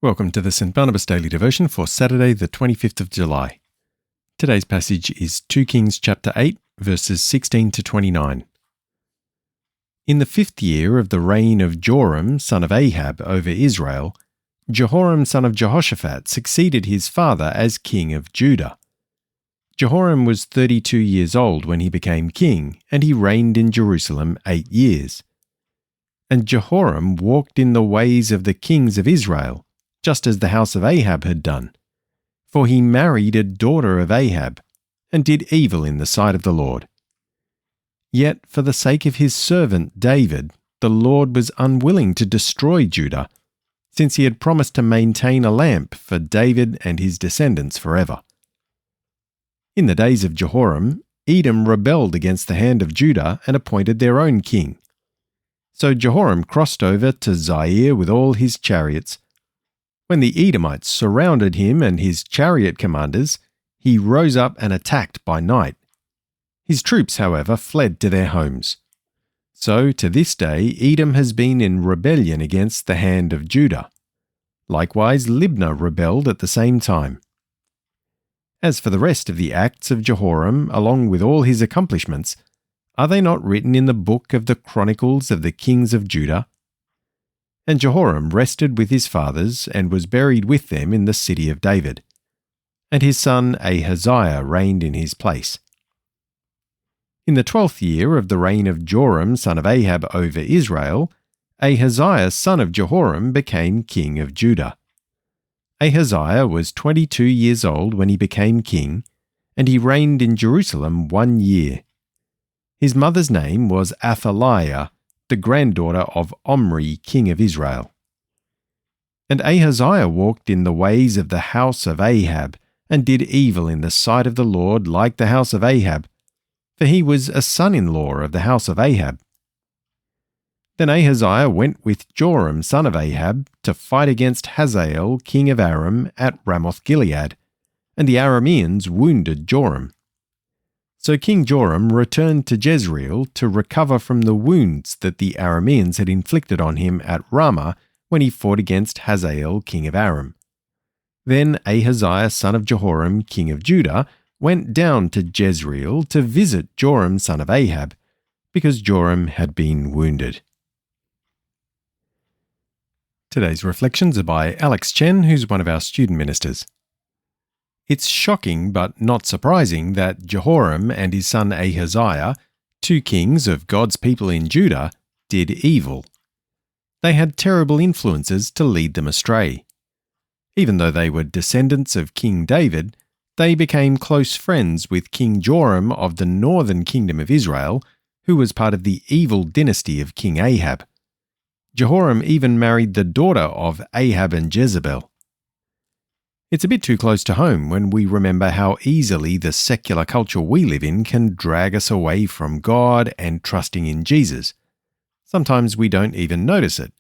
Welcome to the St. Barnabas Daily Devotion for Saturday, the 25th of July. Today's passage is 2 Kings chapter 8, verses 16 to 29. In the 5th year of the reign of Joram, son of Ahab, over Israel, Jehoram, son of Jehoshaphat, succeeded his father as king of Judah. Jehoram was 32 years old when he became king, and he reigned in Jerusalem 8 years. And Jehoram walked in the ways of the kings of Israel, just as the house of Ahab had done. For he married a daughter of Ahab, and did evil in the sight of the Lord. Yet for the sake of his servant David, the Lord was unwilling to destroy Judah, since he had promised to maintain a lamp for David and his descendants forever. In the days of Jehoram, Edom rebelled against the hand of Judah and appointed their own king. So Jehoram crossed over to Zair with all his chariots. When the Edomites surrounded him and his chariot commanders, he rose up and attacked by night. His troops, however, fled to their homes. So, to this day, Edom has been in rebellion against the hand of Judah. Likewise, Libnah rebelled at the same time. As for the rest of the acts of Jehoram, along with all his accomplishments, are they not written in the book of the Chronicles of the kings of Judah? And Jehoram rested with his fathers, and was buried with them in the city of David. And his son Ahaziah reigned in his place. In the 12th year of the reign of Joram, son of Ahab, over Israel, Ahaziah, son of Jehoram, became king of Judah. Ahaziah was 22 years old when he became king, and he reigned in Jerusalem 1 year. His mother's name was Athaliah, the granddaughter of Omri, king of Israel. And Ahaziah walked in the ways of the house of Ahab, and did evil in the sight of the Lord like the house of Ahab, for he was a son-in-law of the house of Ahab. Then Ahaziah went with Joram, son of Ahab, to fight against Hazael, king of Aram, at Ramoth-Gilead, and the Arameans wounded Joram. So King Joram returned to Jezreel to recover from the wounds that the Arameans had inflicted on him at Ramah when he fought against Hazael, king of Aram. Then Ahaziah, son of Jehoram, king of Judah, went down to Jezreel to visit Joram, son of Ahab, because Joram had been wounded. Today's reflections are by Alex Chen, who's one of our student ministers. It's shocking but not surprising that Jehoram and his son Ahaziah, two kings of God's people in Judah, did evil. They had terrible influences to lead them astray. Even though they were descendants of King David, they became close friends with King Joram of the northern kingdom of Israel, who was part of the evil dynasty of King Ahab. Jehoram even married the daughter of Ahab and Jezebel. It's a bit too close to home when we remember how easily the secular culture we live in can drag us away from God and trusting in Jesus. Sometimes we don't even notice it.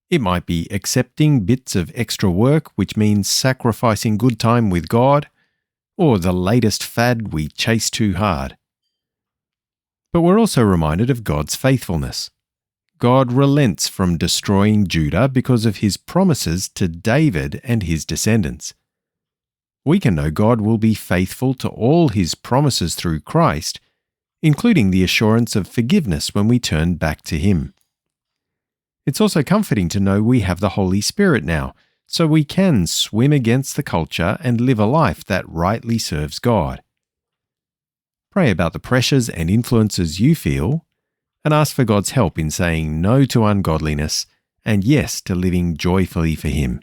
It might be accepting bits of extra work, which means sacrificing good time with God, or the latest fad we chase too hard. But we're also reminded of God's faithfulness. God relents from destroying Judah because of his promises to David and his descendants. We can know God will be faithful to all his promises through Christ, including the assurance of forgiveness when we turn back to him. It's also comforting to know we have the Holy Spirit now, so we can swim against the culture and live a life that rightly serves God. Pray about the pressures and influences you feel, and ask for God's help in saying no to ungodliness and yes to living joyfully for him.